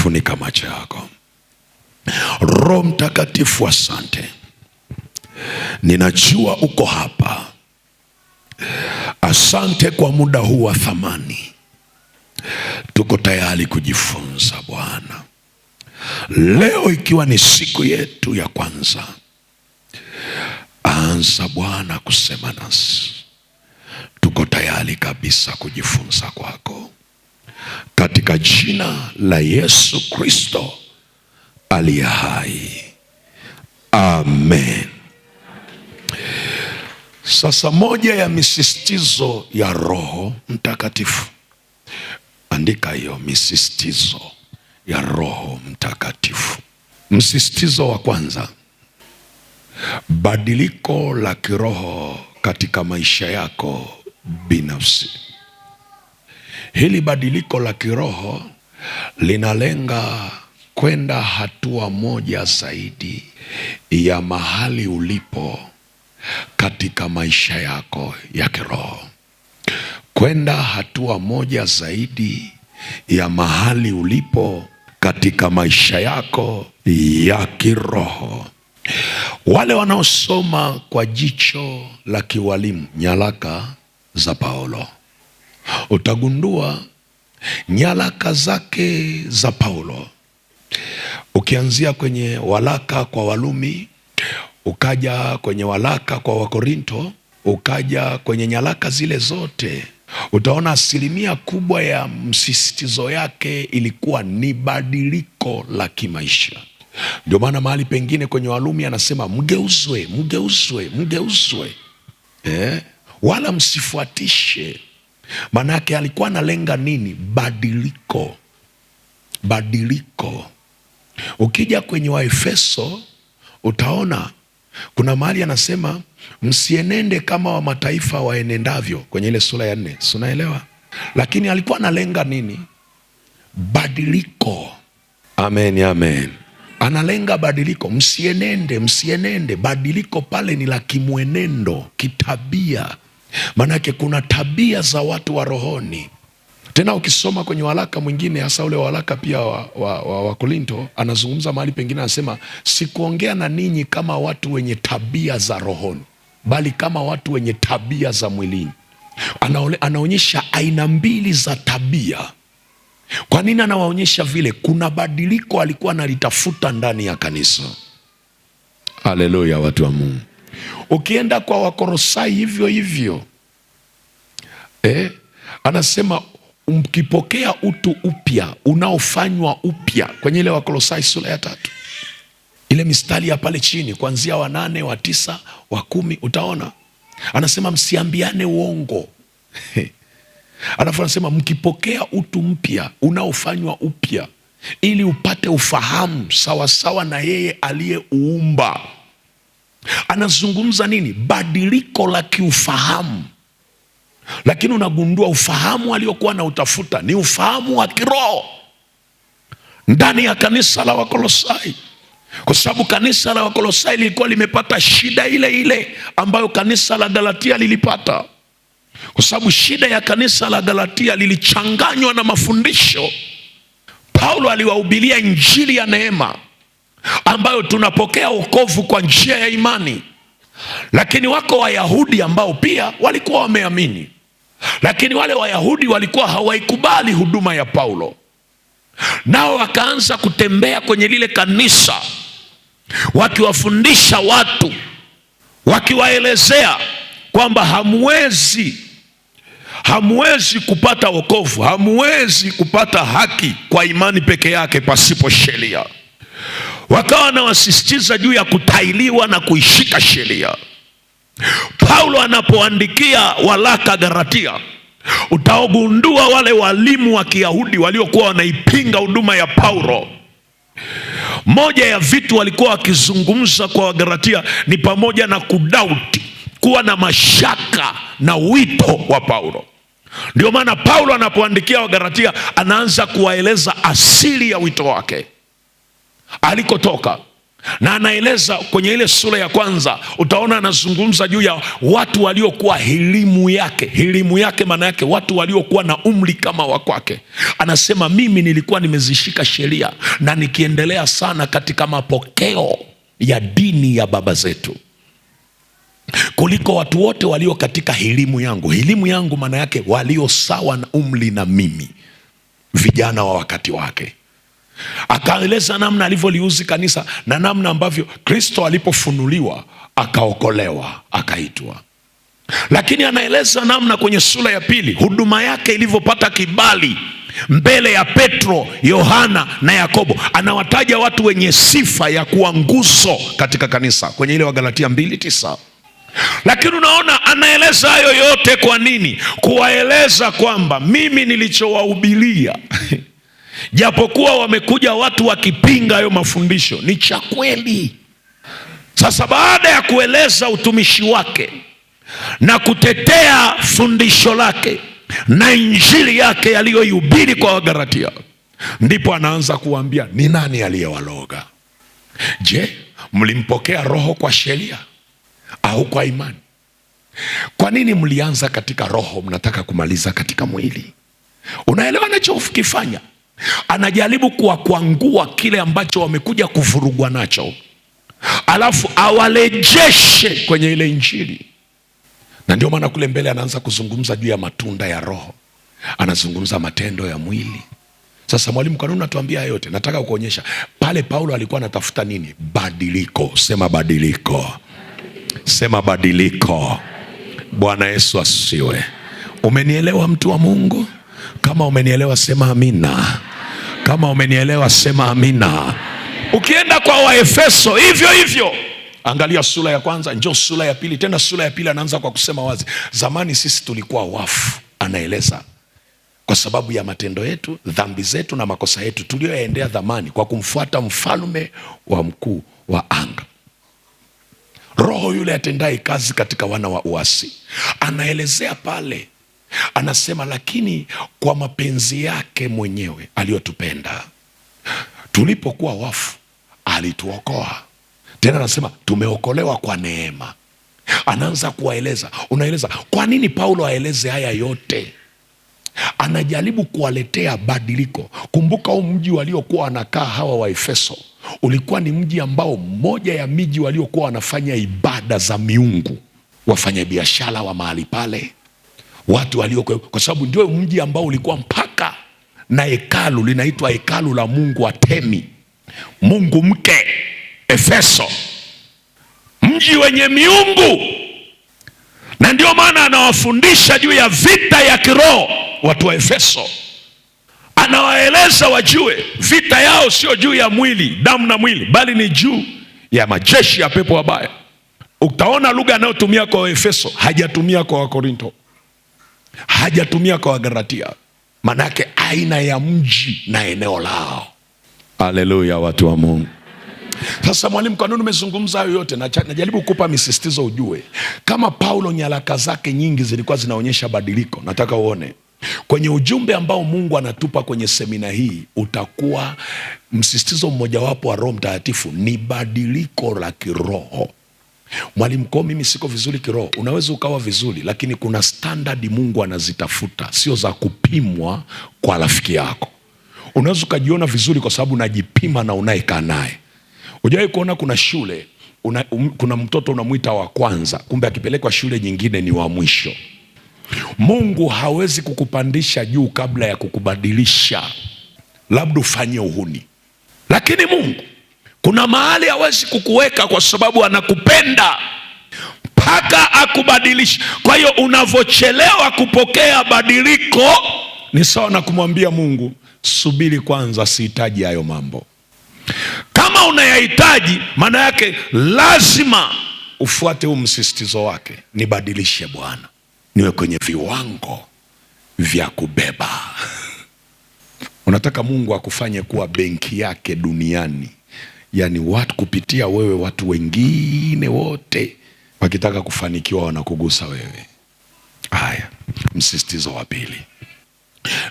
Funika macho yako. Roho Mtakatifu, asante. Ninajua uko hapa. Asante kwa muda huu wa thamani. Tuko tayari kujifunza Bwana. Leo ikiwa ni siku yetu ya kwanza, anza Bwana kusema nasi. Tuko tayari kabisa kujifunza kwako, katika jina la Yesu Kristo aliye hai, amen. Sasa moja ya misisitizo ya Roho Mtakatifu, andika hiyo, misisitizo ya Roho Mtakatifu. Msisitizo wa kwanza, badiliko la kiroho katika maisha yako binafsi. Hili badiliko la kiroho linalenga kwenda hatua moja zaidi ya mahali ulipo katika maisha yako ya kiroho. Kwenda hatua moja zaidi ya mahali ulipo katika maisha yako ya kiroho. Wale wanaosoma kwa jicho la kiwalimu nyaraka za Paulo, utagundua nyaraka zake za Paulo, ukianzia kwenye walaka kwa Walumi, ukaja kwenye walaka kwa Wakorinto, ukaja kwenye nyaraka zile zote, utaona asilimia kubwa ya msisitizo yake ilikuwa ni badiliko la kimaisha. Ndio maana mahali pengine kwenye Walumi anasema mgeuzwe, wala msifuatishe. Maana yake alikuwa analenga nini? Badiliko. Ukija kwenye Waefeso utaona kuna mahali anasema msienende kama wa mataifa waenendavyo, kwenye ile sura ya 4. Unaelewa? Lakini alikuwa analenga nini? Badiliko. Amen. Analenga badiliko. Msienende. Badiliko pale ni la kimwenendo, kitabia. Manake kuna tabia za watu wa rohoni. Tena ukisoma kwenye walaka mwingine, hasa ule walaka pia wa Korinto, anazungumza mahali pengine, anasema sikuongea na ninyi kama watu wenye tabia za rohoni, bali kama watu wenye tabia za mwilini. Anaonyesha aina mbili za tabia. Kwa nini anawaonyesha vile? Kuna badiliko alikuwa analitafuta ndani ya kanisa. Haleluya, watu wa Mungu. Ukienda kwa Wakolosai hivyo anasema mkipokea utu upya unaofanywa upya, kwenye ile Wakolosai sura ya 3, ile mistari ya pale chini kuanzia wa 8, wa 9, wa 10, utaona anasema msiambiane uongo. Alafu anasema mkipokea utu mpya unaofanywa upya ili upate ufahamu sawasawa na yeye aliyeuumba. Anazungumza nini? Badiliko la kiufahamu. Lakini unagundua ufahamu aliokuwa na utafuta ni ufahamu wa kiroho ndani ya kanisa la Wakolosai, kwa sababu kanisa la Wakolosai lilikuwa limepata shida ile ambayo kanisa la Galatia lilipata. Kwa sababu shida ya kanisa la Galatia lilichanganywa na mafundisho. Paulo aliwahubiria injili ya neema ambayo tunapokea wokovu kwa njia ya imani, lakini wako Wayahudi ambao pia walikuwa wameamini, lakini wale Wayahudi walikuwa hawaikubali huduma ya Paulo. Nao wakaanza kutembea kwenye lile kanisa wakiwafundisha watu, wakiwaelezea kwamba hamwezi kupata wokovu, hamwezi kupata haki kwa imani peke yake pasipo sheria. Wakawa na wasisitiza juu ya kutailiwa na kuishika sheria. Paulo anapoandikia walaka Galatia, utaogundua wale walimu wa Kiyahudi waliokuwa wanaipinga huduma ya Paulo, moja ya vitu walikuwa wakizungumza kwa Wagalatia ni pamoja na kudauti, kuwa na mashaka na wito wa Paulo. Ndio maana Paulo anapoandikia Wagalatia anaanza kuwaeleza asili ya wito wake, alikotoka, Na anaeleza kwenye ile sura ya kwanza, utaona anazungumza juu ya watu waliokuwa hilimu yake. Hilimu yake maana yake watu waliokuwa na umri kama wa kwake. Anasema mimi nilikuwa nimezishika sheria na nikiendelea sana katika mapokeo ya dini ya baba zetu kuliko watu wote walio katika hilimu yangu. Hilimu yangu maana yake walio sawa na umri na mimi, vijana wa wakati wake. Akaeleza namna alivyoliuzi kanisa na namna ambavyo Kristo alipofunuliwa akaokolewa, akaitwa. Lakini anaeleza namna kwenye sura ya pili huduma yake ilivyopata kibali mbele ya Petro, Yohana na Yakobo. Anawataja watu wenye sifa ya kuwa nguzo katika kanisa kwenye ile Wagalatia 2:9. Lakini unaona anaeleza hayo yote kwa nini? Kuwaeleza kwamba mimi nilichowahubiria japokuwa wamekuja watu wakipinga hayo mafundisho, ni cha kweli. Sasa baada ya kueleza utumishi wake na kutetea fundisho lake na injili yake aliyoihubiri kwa Wagalatia, ndipo anaanza kuambia ni nani aliyewaloga? Je, mlimpokea Roho kwa sheria au kwa imani? Kwa nini mlianza katika roho mnataka kumaliza katika mwili? Unaelewa anachokifanya? Anajaribu kuwakwangua kile ambacho wamekuja kuvurugwa nacho, alafu awalejeshe kwenye ile injili. Na ndio maana kule mbele anaanza kuzungumza juu ya matunda ya Roho, anazungumza matendo ya mwili. Sasa mwalimu, kwa nini unatuambia yote? Nataka kuonyesha pale Paulo alikuwa anatafuta nini? Badiliko. Sema badiliko. Sema badiliko. Bwana Yesu asiwe. Umenielewa mtu wa Mungu? Kama umenielewa sema amina. Kama umenielewa sema amina. Ukienda kwa Waefeso hivyo hivyo, angalia sura ya kwanza, njoo sura ya pili. Tena sura ya pili anaanza kwa kusema wazi, zamani sisi tulikuwa wafu. Anaeleza kwa sababu ya matendo yetu, dhambi zetu na makosa yetu tuliyoyaendea zamani, kwa kumfuata mfalme wa mkuu wa anga, roho yule atendaye kazi katika wana wa uasi. Anaelezea pale, anasema lakini kwa mapenzi yake mwenyewe aliyotupenda, tulipokuwa wafu alituokoa. Tena anasema tumeokolewa kwa neema. Anaanza kuwaeleza. Unaeleza kwa nini Paulo aeleze haya yote? Anajaribu kuwaletea badiliko. Kumbuka huu mji waliokuwa wanakaa hawa wa Efeso ulikuwa ni mji ambao mmoja ya miji waliokuwa wanafanya ibada za miungu, wafanya biashara wa mahali pale, watu waliokuwa, kwa sababu ndio mji ambao ulikuwa mpaka na hekalu linaitwa hekalu la Mungu Artemi, Mungu mke, Efeso, mji wenye miungu. Na ndio maana anawafundisha juu ya vita ya kiroho watu wa Efeso. Anawaeleza wajue vita yao sio juu ya mwili, damu na mwili, bali ni juu ya majeshi ya pepo wabaya. Utaona lugha anayotumia kwa Efeso hajatumia kwa Wakorinto, hajatumia kwa Wagalatia. Manake aina ya mji na eneo lao. Haleluya, watu wa Mungu. Sasa mwalimu, kwa nini umezungumza hayo yote? Najaribu kukupa misisitizo ujue kama Paulo nyaraka zake nyingi zilikuwa zinaonyesha badiliko. Nataka uone kwenye ujumbe ambao Mungu anatupa kwenye semina hii, utakuwa msisitizo mmojawapo wa Roho Mtakatifu ni badiliko la kiroho. Mwalimu, kwa mimi siko vizuri kiroho. Unaweza ukawa vizuri, lakini kuna standard Mungu anazitafuta, sio za kupimwa kwa rafiki yako. Unaweza ukajiona vizuri kwa sababu unajipima na unayekaa naye. Hujawahi kuona kuna shule kuna mtoto unamuita wa kwanza, kumbe akipelekwa shule nyingine ni wa mwisho. Mungu hawezi kukupandisha juu kabla ya kukubadilisha, labda ufanye uhuni. Lakini Mungu kuna mahali hawezi kukuweka kwa sababu anakupenda mpaka akubadilisha. Kwa hiyo unavochelewa kupokea badiliko ni sawa na kumwambia Mungu, subiri kwanza, sihitaji hayo mambo. Kama unayahitaji, maana yake lazima ufuate huu msisitizo wake, nibadilishe Bwana, niwe kwenye viwango vya kubeba. Unataka Mungu akufanye kuwa benki yake duniani, yaani watu kupitia wewe, watu wengine wote wakitaka kufanikiwa wanakugusa wewe. Haya, msisitizo wa pili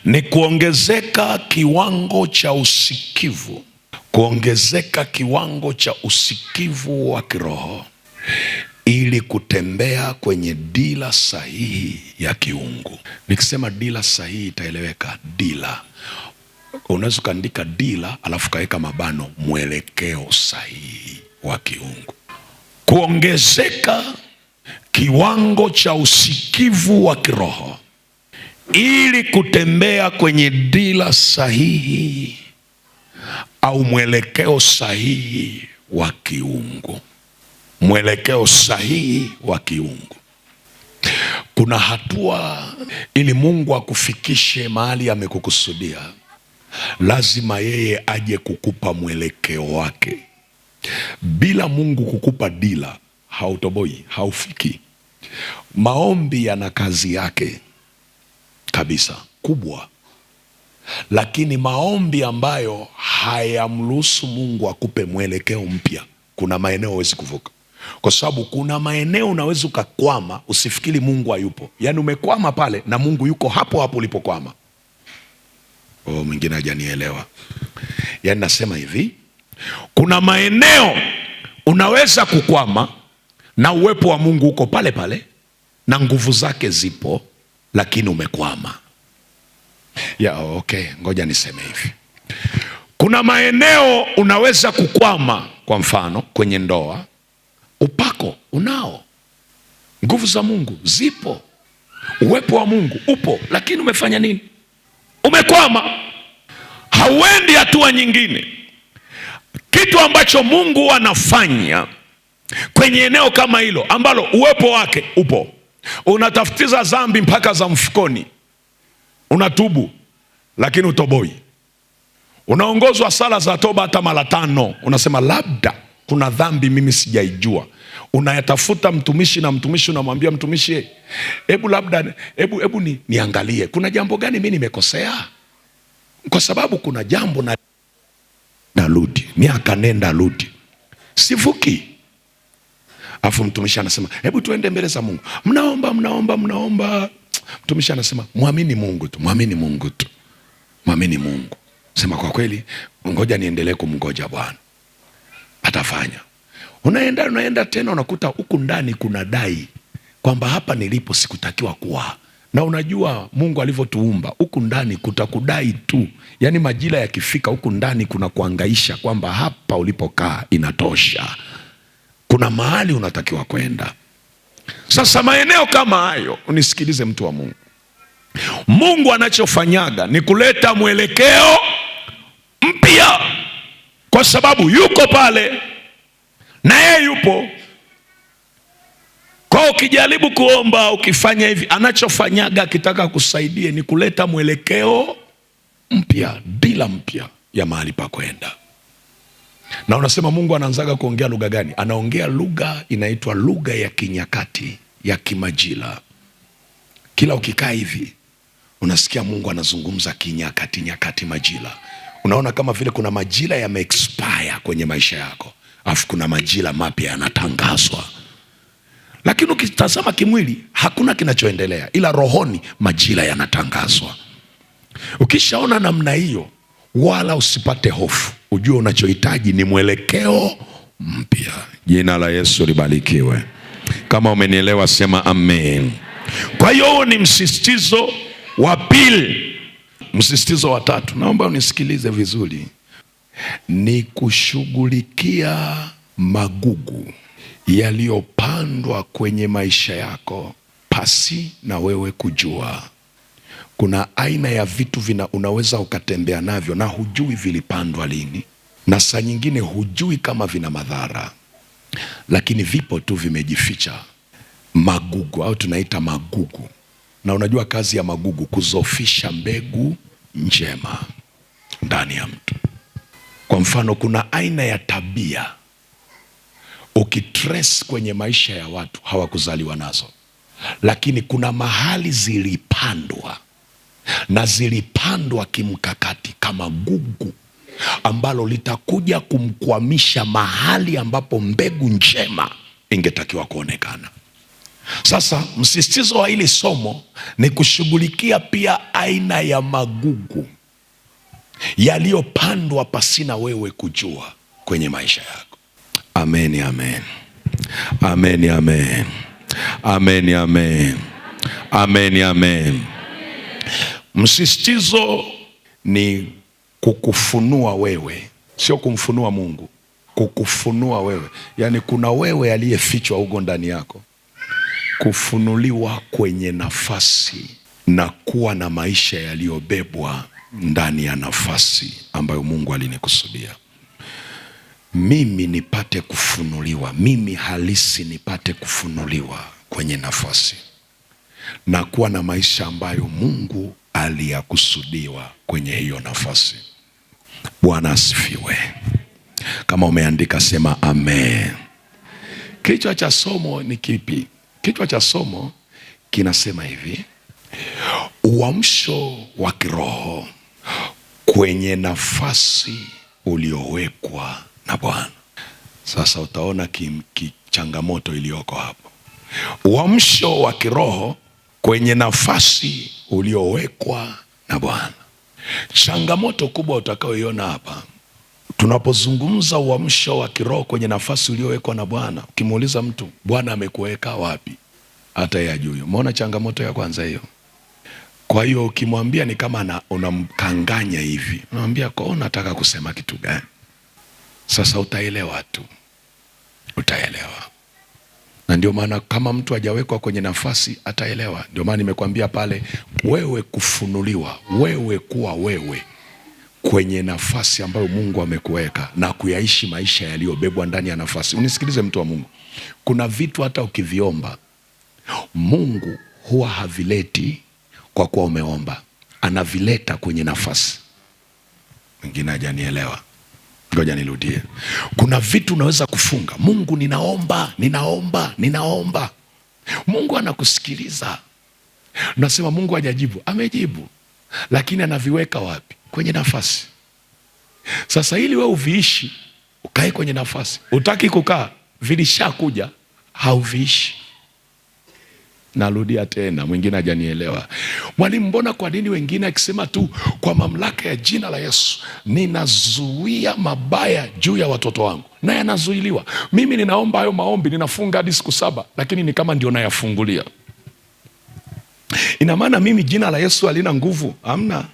ni kuongezeka kiwango cha usikivu kuongezeka kiwango cha usikivu wa kiroho ili kutembea kwenye dira sahihi ya kiungu. Nikisema dira sahihi itaeleweka. Dira, unaweza ukaandika dira alafu kaweka mabano, mwelekeo sahihi wa kiungu. Kuongezeka kiwango cha usikivu wa kiroho ili kutembea kwenye dira sahihi au mwelekeo sahihi wa kiungu. Mwelekeo sahihi wa kiungu. Kuna hatua ili Mungu akufikishe mahali amekukusudia, lazima yeye aje kukupa mwelekeo wake. Bila Mungu kukupa dira, hautoboi, haufiki. Maombi yana kazi yake kabisa kubwa, lakini maombi ambayo hayamruhusu Mungu akupe mwelekeo mpya, kuna maeneo huwezi kuvuka. Kwa sababu kuna maeneo unaweza ukakwama, usifikiri Mungu hayupo. Yaani umekwama pale na Mungu yuko hapo hapo ulipokwama. Mwingine hajanielewa. Yaani nasema hivi, kuna maeneo unaweza kukwama na uwepo wa Mungu uko pale pale na nguvu zake zipo, lakini umekwama. Okay, ngoja niseme hivi. Kuna maeneo unaweza kukwama, kwa mfano kwenye ndoa, upako unao, nguvu za Mungu zipo, uwepo wa Mungu upo, lakini umefanya nini? Umekwama, hauendi hatua nyingine. Kitu ambacho Mungu anafanya kwenye eneo kama hilo ambalo uwepo wake upo, unatafutiza dhambi mpaka za mfukoni, unatubu lakini utoboi, unaongozwa sala za toba hata mara 5, unasema labda kuna dhambi mimi sijaijua. Unayatafuta mtumishi na mtumishi unamwambia mtumishi, hebu niangalie kuna jambo gani mimi nimekosea, kwa sababu kuna jambo na narudi miaka nenda rudi sivuki. Afu mtumishi anasema hebu tuende mbele za Mungu, mnaomba. Mtumishi anasema muamini Mungu tu, muamini Mungu tu, muamini Mungu. Sema kwa kweli, ngoja niendelee kumngoja Bwana, atafanya. Unaenda tena unakuta huku ndani kuna dai kwamba hapa nilipo sikutakiwa kuwa. Na unajua Mungu alivyotuumba, huku ndani kutakudai tu. Yaani majira yakifika huku ndani kuna kuangaisha kwamba hapa ulipokaa inatosha, kuna mahali unatakiwa kwenda. Sasa maeneo kama hayo, unisikilize mtu wa Mungu, Mungu anachofanyaga ni kuleta mwelekeo mpya, kwa sababu yuko pale na yeye yupo. Kwa ukijaribu kuomba, ukifanya hivi, anachofanyaga akitaka kusaidie ni kuleta mwelekeo mpya, dira mpya ya mahali pa kwenda. Na unasema Mungu anaanzaga kuongea lugha gani? Anaongea lugha inaitwa lugha ya kinyakati, ya kimajira. Kila ukikaa hivi unasikia Mungu anazungumza kinyakati, majira. Unaona kama vile kuna majira yame-expire kwenye maisha yako, afu kuna majira mapya yanatangazwa. Lakini ukitazama kimwili hakuna kinachoendelea, ila rohoni majira yanatangazwa. Ukishaona namna hiyo, wala usipate hofu, ujue unachohitaji ni mwelekeo mpya. Jina la Yesu libarikiwe. Kama umenielewa sema amen. Kwa hiyo huo ni msisitizo wa pili. Msisitizo wa tatu, naomba unisikilize vizuri, ni kushughulikia magugu yaliyopandwa kwenye maisha yako pasi na wewe kujua. Kuna aina ya vitu unaweza ukatembea navyo na hujui vilipandwa lini, na saa nyingine hujui kama vina madhara, lakini vipo tu vimejificha. Magugu au tunaita magugu. Na unajua kazi ya magugu, kuzofisha mbegu njema ndani ya mtu. Kwa mfano, kuna aina ya tabia ukitrace kwenye maisha ya watu hawakuzaliwa nazo, lakini kuna mahali zilipandwa, na zilipandwa kimkakati kama gugu ambalo litakuja kumkwamisha mahali ambapo mbegu njema ingetakiwa kuonekana. Sasa msisitizo wa hili somo ni kushughulikia pia aina ya magugu yaliyopandwa pasina wewe kujua kwenye maisha yako. Amen, amen. Amen, amen. Amen, amen. Amen, amen. Msisitizo ni kukufunua wewe, sio kumfunua Mungu. Kukufunua wewe, yaani kuna wewe aliyefichwa huko ndani yako, kufunuliwa kwenye nafasi na kuwa na maisha yaliyobebwa ndani ya nafasi ambayo Mungu alinikusudia mimi nipate kufunuliwa, mimi halisi nipate kufunuliwa kwenye nafasi na kuwa na maisha ambayo Mungu aliyakusudiwa kwenye hiyo nafasi. Bwana asifiwe. Kama umeandika sema amen. Kichwa cha somo ni kipi? Kichwa cha somo kinasema hivi: uamsho wa kiroho kwenye nafasi uliowekwa na Bwana. Sasa utaona changamoto iliyoko hapo. Uamsho wa kiroho kwenye nafasi uliowekwa na Bwana. Changamoto kubwa utakayoiona hapa tunapozungumza uamsho wa kiroho kwenye nafasi uliowekwa na Bwana, ukimuuliza mtu Bwana amekuweka wapi, hata yeye hajui. Umeona changamoto ya kwanza hiyo? Kwa hiyo ukimwambia ni kama unamkanganya hivi, unamwambia kwa unataka kusema kitu gani? Sasa utaelewa tu, utaelewa. Na ndio maana kama mtu hajawekwa kwenye nafasi ataelewa. Ndio maana nimekwambia pale, wewe kufunuliwa, wewe kuwa wewe kwenye nafasi ambayo Mungu amekuweka na kuyaishi maisha yaliyobebwa ndani ya nafasi. Unisikilize mtu wa Mungu, kuna vitu hata ukiviomba Mungu huwa havileti kwa kuwa umeomba, anavileta kwenye nafasi. Mwingine hajanielewa, ngoja nirudie. Kuna vitu unaweza kufunga, Mungu ninaomba, ninaomba, ninaomba. Mungu anakusikiliza. Unasema Mungu hajajibu. Amejibu, lakini anaviweka wapi? Kwenye nafasi. Sasa ili wewe uviishi, ukae kwenye nafasi. Utaki kukaa, vilishakuja, hauviishi. Narudia tena, mwingine hajanielewa. Mwalimu, mbona kwa nini wengine akisema tu kwa mamlaka ya jina la Yesu ninazuia mabaya juu ya watoto wangu, na yanazuiliwa? Mimi ninaomba hayo maombi, ninafunga hadi siku 7, lakini ni kama ndio nayafungulia. Ina maana mimi jina la Yesu halina nguvu? Hamna.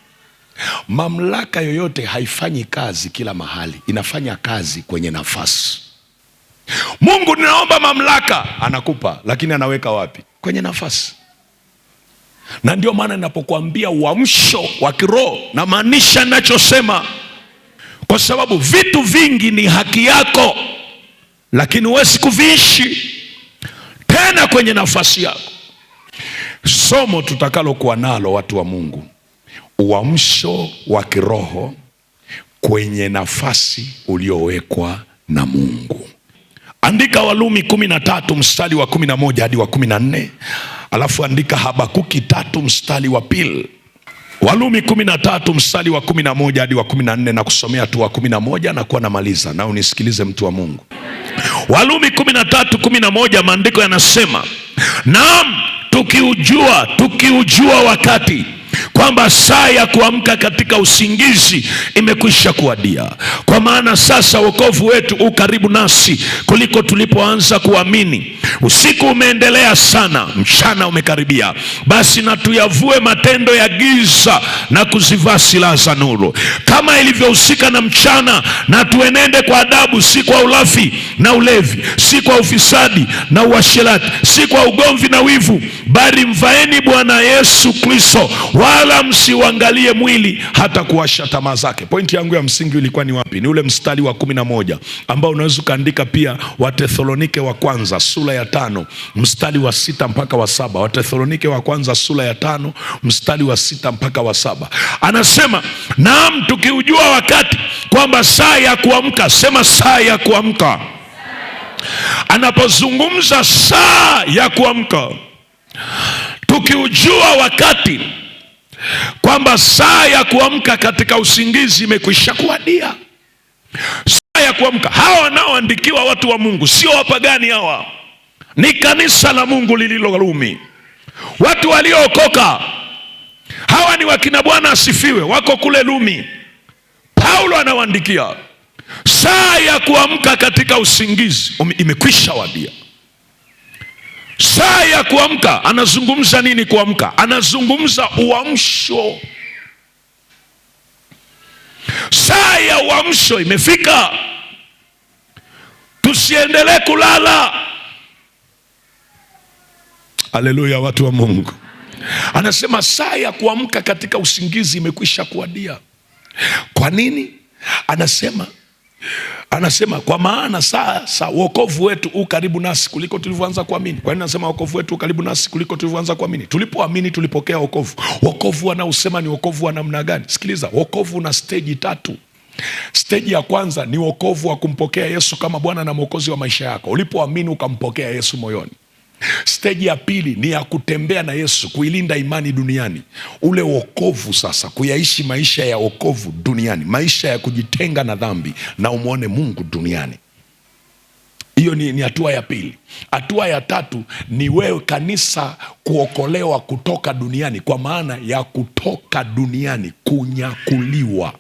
Mamlaka yoyote haifanyi kazi kila mahali, inafanya kazi kwenye nafasi. Mungu ninaomba mamlaka, anakupa, lakini anaweka wapi? Kwenye nafasi. Na ndio maana ninapokuambia uamsho wa kiroho, na maanisha ninachosema, kwa sababu vitu vingi ni haki yako, lakini huwezi kuviishi tena kwenye nafasi yako. Somo tutakalokuwa nalo, watu wa Mungu, uamsho wa kiroho kwenye nafasi uliowekwa na Mungu. Andika Warumi 13 mstari wa 11 hadi wa 14, alafu andika Habakuki 3 mstari wa 2. Warumi 13 mstari wa 11 hadi wa 14, na kusomea tu wa 11 na kuwa namaliza. Na unisikilize mtu wa Mungu. Warumi 13:11, maandiko yanasema, naam, tukiujua wakati kwamba saa ya kuamka katika usingizi imekwisha kuwadia. Kwa maana sasa wokovu wetu u karibu nasi kuliko tulipoanza kuamini. Usiku umeendelea sana, mchana umekaribia. Basi na tuyavue matendo ya giza na kuzivaa silaha za nuru. Kama ilivyohusika na mchana, na tuenende kwa adabu, si kwa ulafi na ulevi, si kwa ufisadi na uasherati, si kwa ugomvi na wivu, bali mvaeni Bwana Yesu Kristo, wala msiuangalie mwili hata kuwasha tamaa zake. Pointi yangu ya msingi ilikuwa ni wapi? Ni ule mstari wa 11 ambao unaweza ukaandika pia Wathesalonike wa kwanza sura ya 5 mstari wa 6 mpaka wa 7. Wathesalonike wa kwanza sura ya 5 mstari wa 6 mpaka wa 7. Anasema, naam, tukiujua wakati kwamba saa ya kuamka, sema saa ya kuamka. Anapozungumza saa ya kuamka, tukiujua wakati kwamba saa ya kuamka katika usingizi imekwisha kuwadia. Saa ya kuamka. Hawa wanaoandikiwa watu wa Mungu sio wapagani, hawa ni kanisa la Mungu lililo Rumi, watu waliookoka. Hawa ni wakina Bwana asifiwe, wako kule Rumi. Paulo anawaandikia, saa ya kuamka katika usingizi imekwisha wadia. Saa ya kuamka, anazungumza nini kuamka? Anazungumza uamsho. Saa ya uamsho imefika. Tusiendelee kulala. Haleluya, watu wa Mungu. Anasema saa ya kuamka katika usingizi imekwisha kuwadia. Kwa nini? Anasema kwa maana sasa wokovu wetu u karibu nasi kuliko tulivyoanza kuamini. Kwa nini anasema wokovu wetu u karibu nasi kuliko tulivyoanza kuamini? Tulipoamini tulipokea wokovu. Wokovu anausema ni wokovu wa namna gani? Sikiliza, wokovu una stage 3. Stage ya kwanza ni wokovu wa kumpokea Yesu kama Bwana na Mwokozi wa maisha yako. Ulipoamini ukampokea Yesu moyoni. Stage ya pili ni ya kutembea na Yesu, kuilinda imani duniani. Ule wokovu sasa, kuyaishi maisha ya wokovu duniani, maisha ya kujitenga na dhambi na umwone Mungu duniani. Hiyo ni hatua ya pili. Hatua ya tatu ni wewe kanisa kuokolewa kutoka duniani, kwa maana ya kutoka duniani, kunyakuliwa.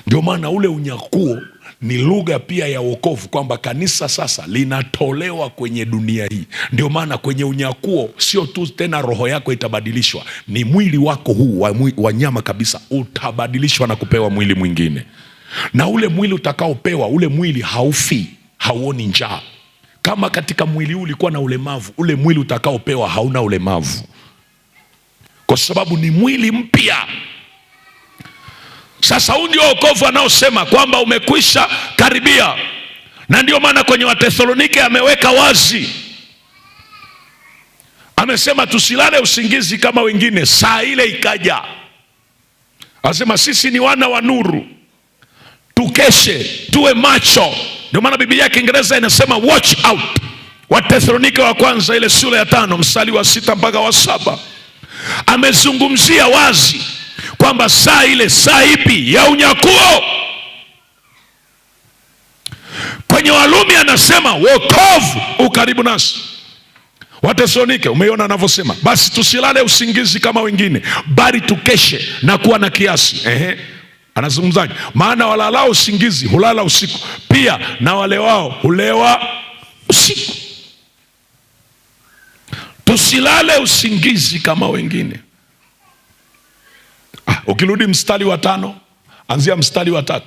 Ndio maana ule unyakuo ni lugha pia ya wokovu, kwamba kanisa sasa linatolewa kwenye dunia hii. Ndio maana kwenye unyakuo sio tu tena roho yako itabadilishwa, ni mwili wako huu wa nyama kabisa utabadilishwa na kupewa mwili mwingine. Na ule mwili utakaopewa, ule mwili haufi, hauoni njaa. Kama katika mwili huu ulikuwa na ulemavu, ule mwili utakaopewa hauna ulemavu, kwa sababu ni mwili mpya. Sasa huu ndio wokovu anaosema kwamba umekwisha karibia. Na ndio maana kwenye Wathesalonike ameweka wazi, amesema tusilale usingizi kama wengine, saa ile ikaja. Anasema sisi ni wana wa nuru, tukeshe, tuwe macho. Ndio maana Biblia ya Kiingereza inasema watch out. Wathesalonike wa kwanza ile sura ya 5 mstari wa 6 mpaka wa 7 amezungumzia wazi kwamba saa ile, saa ipi? Ya unyakuo. Kwenye Warumi anasema wokovu ukaribu nasi. Wathesalonike umeiona anavyosema, basi tusilale usingizi kama wengine, bali tukeshe na kuwa na kiasi. Anazungumzaje? Maana walalao usingizi hulala usiku, pia na walewao hulewa usiku. Tusilale usingizi kama wengine. Ukirudi mstari wa 5, anzia mstari wa 3.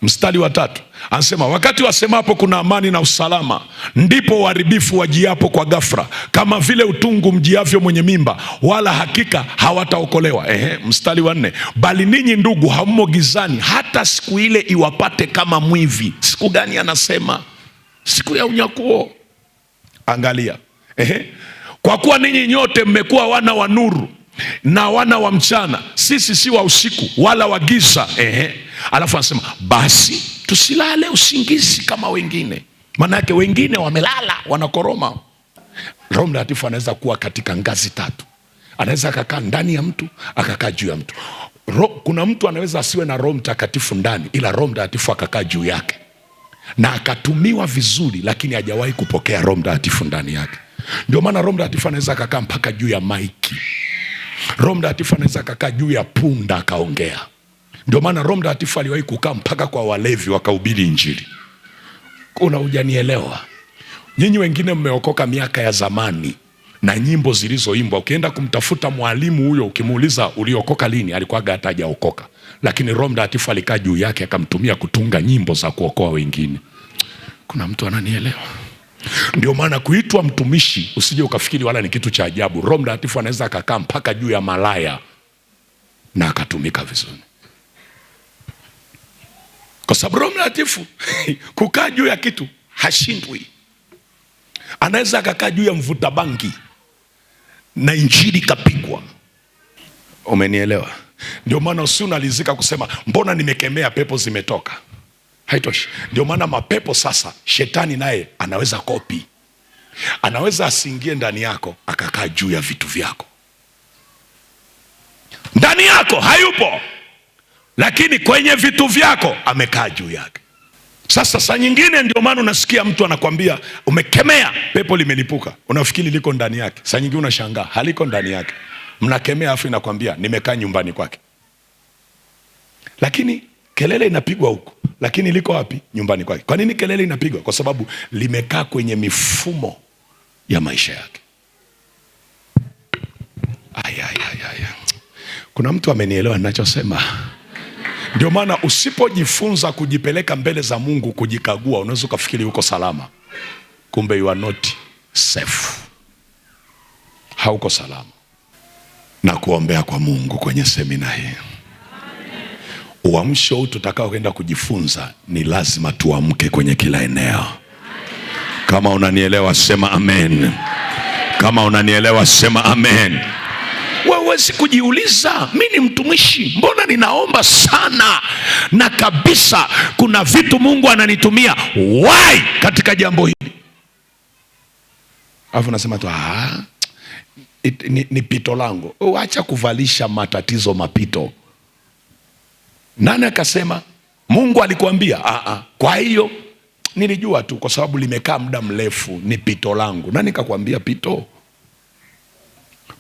Mstari wa 3 anasema, wakati wasemapo kuna amani na usalama, ndipo uharibifu wajiapo kwa ghafla, kama vile utungu mjiavyo mwenye mimba, wala hakika hawataokolewa. Mstari wa 4, bali ninyi ndugu hammo gizani, hata siku ile iwapate kama mwivi. Siku gani anasema? Siku ya unyakuo. Angalia, kwa kuwa ninyi nyote mmekuwa wana wa nuru na wana wa mchana, sisi si wa usiku wala wa giza. Alafu anasema basi tusilale usingizi kama wengine. Maana yake wengine wamelala, wanakoroma. Roho Mtakatifu anaweza kuwa katika ngazi 3. Anaweza akakaa ndani ya mtu, akakaa juu ya mtu. Kuna mtu anaweza asiwe na Roho Mtakatifu ndani, ila Roho Mtakatifu akakaa juu yake na akatumiwa vizuri, lakini hajawahi kupokea Roho Mtakatifu ndani yake. Ndio maana Roho Mtakatifu anaweza akakaa mpaka juu ya maiki. Roho Mtakatifu anaweza akakaa juu ya punda akaongea. Ndio maana Roho Mtakatifu aliwahi kukaa mpaka kwa walevi wakahubiri Injili. Kuna hujanielewa? Nyinyi wengine mmeokoka miaka ya zamani na nyimbo zilizoimbwa. Ukienda kumtafuta mwalimu huyo, ukimuuliza uliokoka lini, alikuwa hata hajaokoka, lakini Roho Mtakatifu alikaa juu yake akamtumia kutunga nyimbo za kuokoa wengine. Kuna mtu ananielewa? Ndio maana kuitwa mtumishi usije ukafikiri wala ni kitu cha ajabu. Roho Mtakatifu anaweza akakaa mpaka juu ya malaya na akatumika vizuri, kwa sababu Roho Mtakatifu kukaa juu ya kitu hashindwi. Anaweza akakaa juu ya mvuta bangi na Injili kapigwa. Umenielewa? Ndio maana usiunalizika kusema mbona nimekemea pepo zimetoka. Haitoshi. Ndio maana mapepo sasa, shetani naye anaweza kopi. Anaweza asiingie ndani yako akakaa juu ya vitu vyako. Ndani yako hayupo, lakini kwenye vitu vyako amekaa juu yake. Sasa saa nyingine ndio maana unasikia mtu anakwambia umekemea pepo limelipuka, unafikiri liko ndani yake. Saa nyingine unashangaa haliko ndani yake. Mnakemea afu inakwambia nimekaa nyumbani kwake. lakini kelele inapigwa huko, lakini liko wapi? Nyumbani kwake. Kwa nini kelele inapigwa? Kwa sababu limekaa kwenye mifumo ya maisha yake. Kuna mtu amenielewa ninachosema? Ndio maana usipojifunza kujipeleka mbele za Mungu, kujikagua, unaweza ukafikiri uko salama, kumbe you are not safe. Hauko salama. Na kuombea kwa Mungu kwenye semina hii, uamsho huu tutakao kwenda kujifunza, ni lazima tuamke kwenye kila eneo. Kama unanielewa sema amen. Kama unanielewa sema amen. Wewe kujiuliza, mimi ni mtumishi, mbona ninaomba sana na kabisa kuna vitu Mungu ananitumia, why katika jambo hili? Alafu nasema tu ni pito langu. Acha kuvalisha matatizo mapito. Nani akasema? Mungu alikuambia? Kwa hiyo nilijua tu kwa sababu limekaa muda mrefu, ni pito langu. Nani kakwambia pito?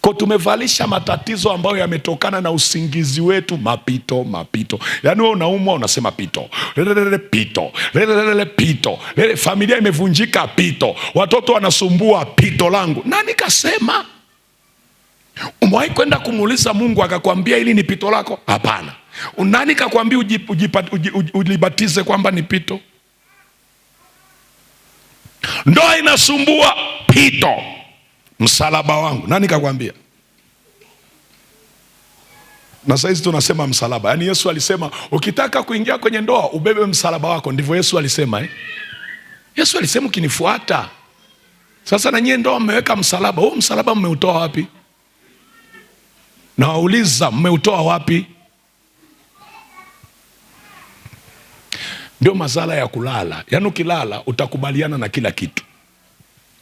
Kwa tumevalisha matatizo ambayo yametokana na usingizi wetu mapito. Yaani wewe unaumwa unasema pito. Pito. Pito. Familia imevunjika pito. Watoto wanasumbua pito langu. Nani kasema? Umewahi kwenda kumuuliza Mungu akakwambia hili ni pito lako? Hapana. Nani kakwambia ujibatize kwamba ni pito? Ndoa inasumbua pito. Msalaba wangu. Nani kakwambia? Na saizi tunasema msalaba. Yaani Yesu alisema ukitaka kuingia kwenye ndoa ubebe msalaba wako. Ndivyo Yesu alisema Yesu alisema ukinifuata. Sasa na nyie ndoa mmeweka msalaba. Huu msalaba mmeutoa wapi? Na wauliza mmeutoa wapi? Ndio mazala ya kulala. Yaani ukilala utakubaliana na kila kitu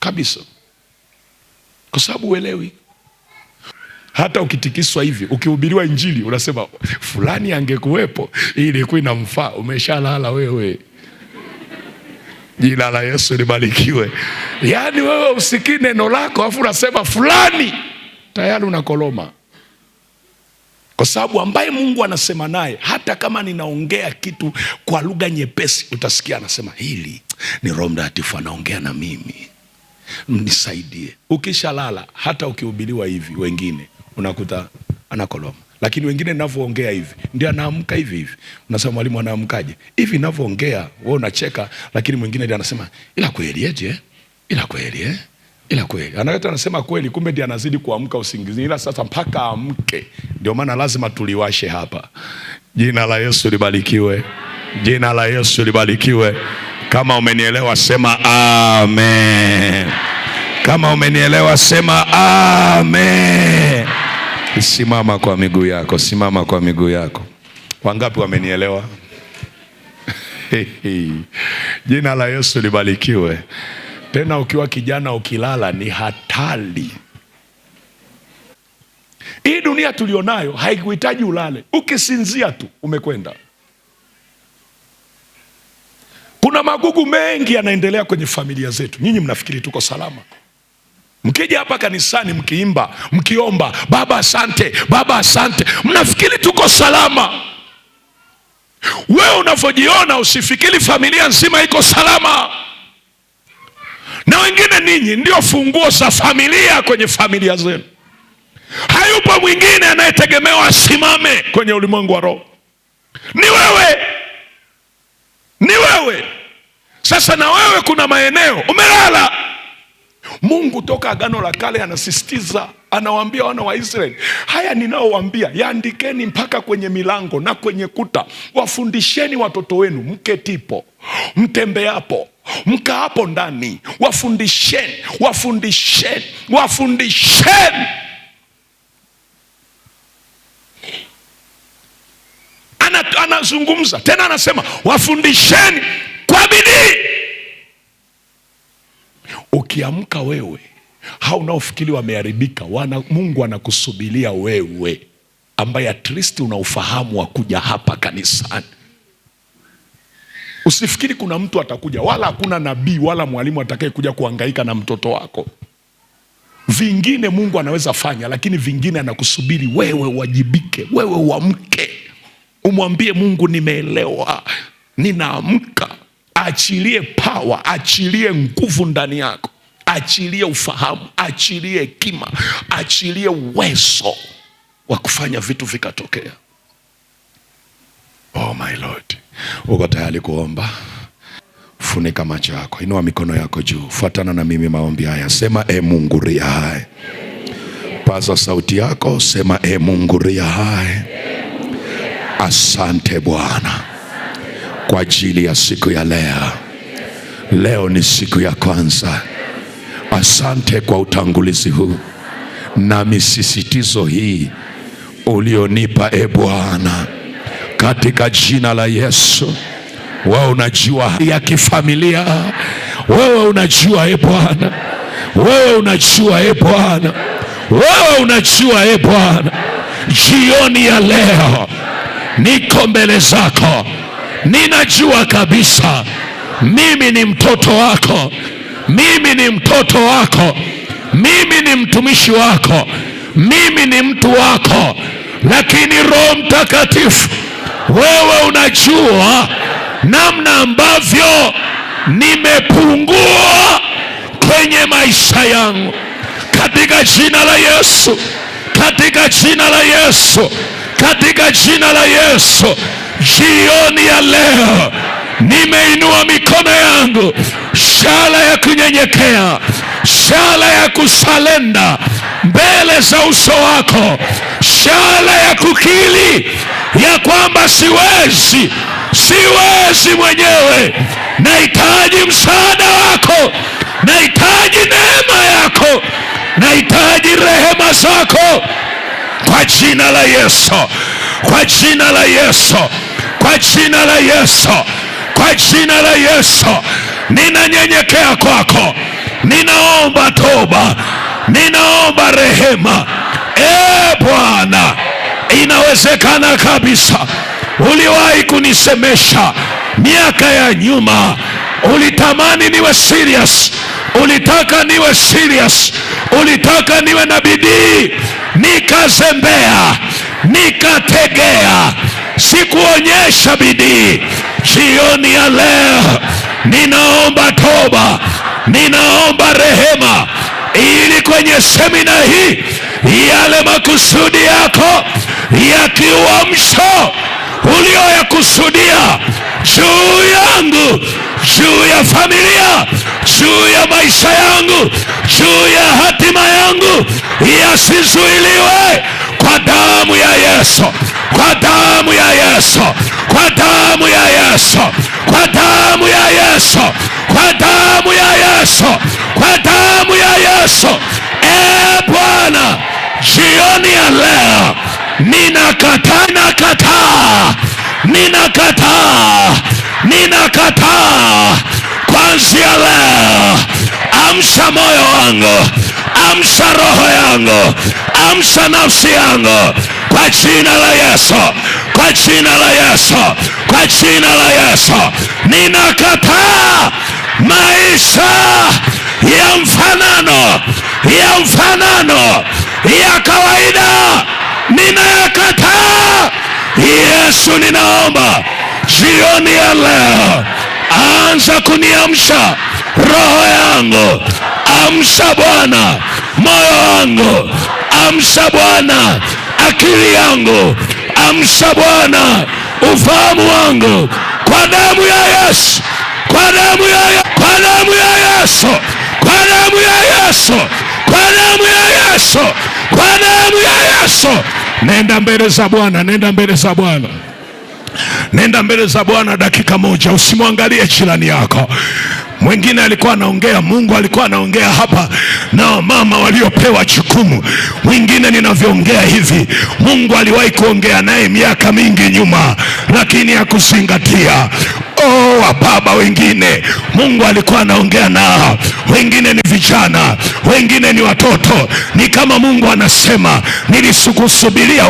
kabisa, kwa sababu uelewi. Hata ukitikiswa hivi, ukihubiriwa injili unasema fulani angekuwepo, hii ilikuwa inamfaa. Umeshalala wewe. Jina la Yesu libarikiwe. Yaani wewe usikii neno lako afu unasema fulani, tayari unakoloma. Kwa sababu ambaye Mungu anasema naye, hata kama ninaongea kitu kwa lugha nyepesi, utasikia anasema hili ni Roho Mtakatifu anaongea na mimi, mnisaidie. Ukishalala, hata ukihubiriwa hivi, wengine unakuta anakoloma. Lakini wengine ninavyoongea hivi ndio anaamka hivi. Unasema mwalimu anaamkaje? Hivi ninavyoongea wewe unacheka, lakini mwingine ndiye anasema ila kweli aje? Ila kweli ila kweli. Anasema kweli, kumbe ndiye anazidi kuamka usingizi. Ila sasa mpaka amke. Ndio maana lazima tuliwashe hapa. Jina la Yesu libarikiwe. Jina la Yesu libarikiwe. Kama umenielewa sema amen. Kama umenielewa sema amen. Simama kwa miguu yako, simama kwa miguu yako. Wangapi wamenielewa? Jina la Yesu libarikiwe. Tena ukiwa kijana ukilala ni hatari. Hii dunia tulionayo haikuhitaji ulale. Ukisinzia tu umekwenda. Kuna magugu mengi yanaendelea kwenye familia zetu. Nyinyi mnafikiri tuko salama? Mkija hapa kanisani mkiimba, mkiomba, Baba asante, Baba asante, mnafikiri tuko salama? Wewe unavyojiona usifikiri familia nzima iko salama. Na wengine ninyi ndio funguo za familia kwenye familia zenu. Hayupo mwingine anayetegemewa asimame kwenye ulimwengu wa roho. Ni wewe. Ni wewe. Sasa na wewe kuna maeneo umelala. Mungu toka Agano la Kale anasisitiza, anawaambia wana wa Israeli, haya ninaowaambia yaandikeni mpaka kwenye milango na kwenye kuta. Wafundisheni watoto wenu mketipo, mtembeapo, mkaapo ndani. Wafundisheni, wafundisheni, wafundisheni. Anazungumza tena anasema wafundisheni kwa bidii. Ukiamka wewe, hao unaofikiri wameharibika, Mungu anakusubiria wewe ambaye at least una ufahamu wa kuja hapa kanisani. Usifikiri kuna mtu atakuja, wala hakuna nabii wala mwalimu atakaye kuja kuhangaika na mtoto wako. Vingine Mungu anaweza fanya, lakini vingine anakusubiri wewe wajibike, wewe uamke. Umwambie Mungu, nimeelewa, ninaamka. Achilie power, achilie nguvu ndani yako, achilie ufahamu, achilie hekima, achilie uwezo wa kufanya vitu vikatokea. Oh my Lord. Uko tayari kuomba? Funika macho yako, inua mikono yako juu, fuatana na mimi maombi haya. Sema, e Mungu ria hai. Paza sauti yako, sema, e Mungu ria hai. Asante Bwana kwa ajili ya siku ya leo. Leo ni siku ya kwanza. Asante kwa utangulizi huu na misisitizo hii ulionipa, e Bwana, katika jina la Yesu. Wewe unajua ya kifamilia, wewe unajua, e Bwana, wewe unajua, e Bwana, wewe unajua, e Bwana. Jioni ya leo niko mbele zako, ninajua kabisa mimi ni mtoto wako, mimi ni mtoto wako, mimi ni mtumishi wako, mimi ni mtu wako, lakini Roho Mtakatifu, wewe unajua namna ambavyo nimepungua kwenye maisha yangu. Katika jina la Yesu, katika jina la Yesu, katika jina la Yesu, jioni ya leo nimeinua mikono yangu, shala ya kunyenyekea, shala ya kusalenda mbele za uso wako, shala ya kukiri ya kwamba siwezi mwenyewe. Nahitaji msaada wako, nahitaji neema yako, nahitaji rehema zako, kwa jina la Yesu, kwa jina la Yesu, kwa jina la Yesu, kwa jina la Yesu. Ninanyenyekea kwako, ninaomba toba, ninaomba rehema. Bwana, inawezekana kabisa uliwahi kunisemesha miaka ya nyuma, ulitamani niwe serious, ulitaka niwe serious, ulitaka niwe na bidii, nikazembea, nikategea, sikuonyesha bidii. Jioni ya leo ninaomba toba, ninaomba rehema, ili kwenye semina hii yale makusudi yako ya kiuamsho ulioyakusudia juu yangu, juu ya familia, juu ya maisha yangu, juu ya hatima yangu, yasizuiliwe kwa damu ya Yesu, kwa damu ya Yesu, kwa damu ya Yesu, kwa damu ya Yesu, kwa damu ya Yesu, kwa damu ya Yesu. Bwana, jioni ya leo ninakataa, kuanzia leo. Amsha moyo wangu, amsha roho yangu, amsha nafsi yangu, kwa jina la Yesu, kwa jina la Yesu, kwa jina la Yesu. Ninakataa maisha ya mfanano ya kawaida, ninayakataa. Yesu, ninaomba jioni ya leo, anza kuniamsha roho yangu, amsha Bwana moyo wangu, amsha Bwana akili yangu, amsha Bwana ufahamu wangu, kwa damu ya Yesu, kwa damu ya Yesu, kwa damu ya Yesu, kwa damu ya Yesu, kwa damu ya Yesu, kwa damu ya Yesu. Nenda mbele za Bwana, nenda mbele za Bwana, nenda mbele za Bwana dakika moja. Usimwangalie jirani yako. Mwingine alikuwa anaongea, Mungu alikuwa anaongea hapa na mama waliopewa jukumu. Mwingine ninavyoongea hivi, Mungu aliwahi kuongea naye miaka mingi nyuma, lakini hakuzingatia. wababa wengine Mungu alikuwa anaongea nao, wengine ni vijana, wengine ni watoto. Ni kama Mungu anasema, nilikusubiria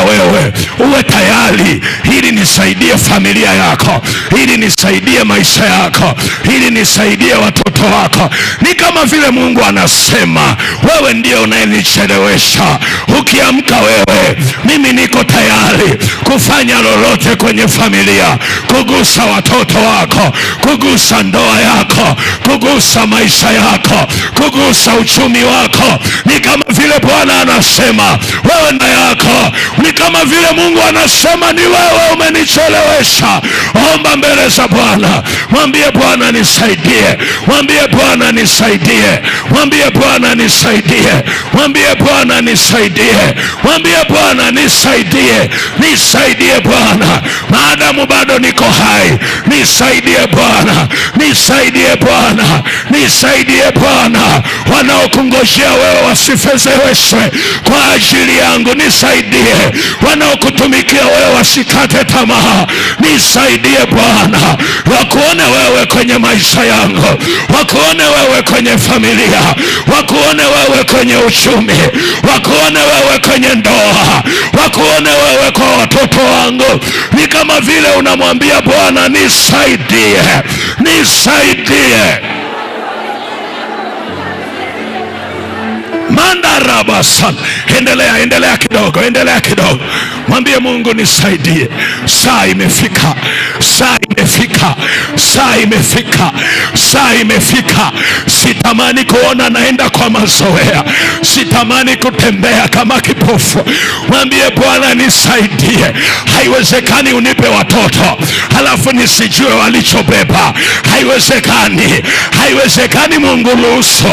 wewe uwe tayari, ili nisaidie familia yako, ili nisaidie maisha yako, ili nisaidie watoto wako. Ni kama vile Mungu anasema, wewe ndio unayenichelewesha. Ukiamka wewe, mimi niko tayari kufanya lolote kwenye familia, kugusa watoto wako, kugusa ndoa yako, kugusa maisha yako, kugusa uchumi wako. Ni kama vile Bwana anasema, wewe na yako. Ni kama vile Mungu anasema, ni wewe umenichelewesha. Omba mbele za Bwana, mwambie Bwana nisaidie, mwambie Bwana nisaidie, mwambie Bwana nisaidie, mwambie Bwana nisaidie, mwambie Bwana nisaidie. Nisaidie Bwana, maadamu bado niko hai. Nisaidie Bwana, nisaidie Bwana, nisaidie Bwana. Wanaokungojea wewe wasifezeweshwe kwa ajili yangu. Nisaidie wanaokutumikia wewe wasikate tamaa. Nisaidie Bwana, wakuone wewe kwenye maisha yangu, wakuone wewe kwenye familia, wakuone wewe kwenye uchumi, wakuone wewe kwenye ndoa, wakuone wewe kwa watoto wangu. Ni kama vile unamwambia Bwana, nisaidie, nisaidie. Mandarabasan. Endelea kidogo. Mwambie Mungu nisaidie. Saa imefika. Sitamani kuona naenda kwa mazoea. Sitamani kutembea kama kipofu. Mwambie Bwana nisaidie. Haiwezekani unipe watoto halafu nisijue walichobeba. Haiwezekani Mungu ruhusu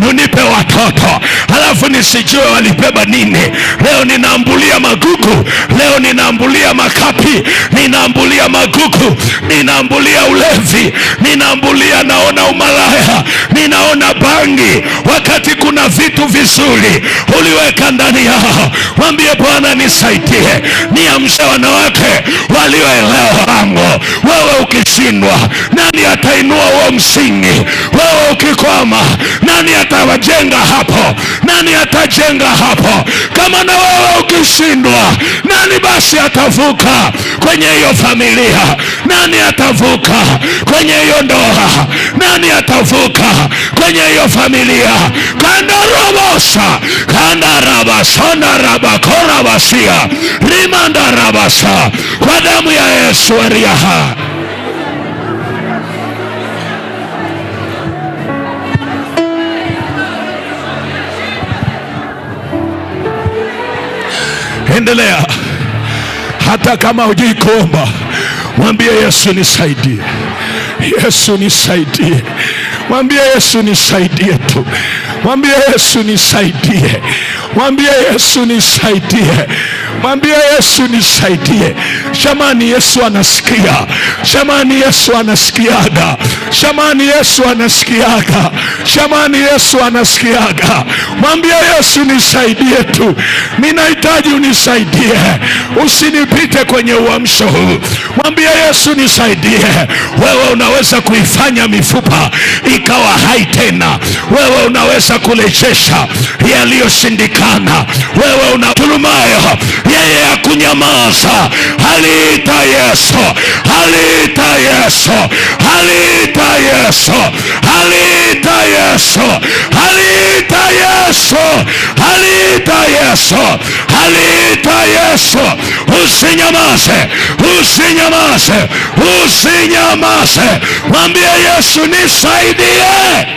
unipe watoto halafu nisijue walibeba nini. Leo ninaambulia magugu, leo ninaambulia makapi, ninaambulia magugu, ninaambulia ulevi, ninaambulia naona umalaya, ninaona bangi, wakati kuna vitu vizuri uliweka ndani yao. Mwambie Bwana nisaidie. Niamshe wanawake walioelewa lango. Wewe ukishindwa, nani atainua huo msingi? Wewe ukikwama, nani atawajenga hapo? Nani atajenga hapo? Kama na wewe ukishindwa, nani basi atavuka kwenye hiyo familia? Nani atavuka kwenye hiyo ndoa? Nani atavuka kwenye hiyo familia? Kandarobosa, kandarabasona rabakorabasia, rimandarabasa, kwa damu ya Yesu ariaha. Endelea. Hata kama hujui kuomba, mwambie Yesu nisaidie. Yesu nisaidie. Mwambie Yesu nisaidie tu. Mwambie Yesu nisaidie. Mwambie Yesu nisaidie. Mwambie Yesu nisaidie. Jamani, Yesu anasikia. Jamani, Yesu anasikiaga. Jamani, Yesu anasikiaga. Jamani, Yesu anasikiaga. Mwambie Yesu nisaidie tu. Ninahitaji unisaidie. Usinipite kwenye uamsho huu. Mwambie Yesu nisaidie. Wewe unaweza kuifanya mifupa ikawa hai tena. Wewe unaweza kurejesha yaliyoshindikana. Wewe unatulumayo yeye akunyamaza. Aliita Yesu, aliita Yesu, aliita Yesu, aliita Yesu, aliita Yesu, aliita Yesu, aliita Yesu. Usinyamaze, usinyamaze, usinyamaze. Mwambie Yesu nisaidie.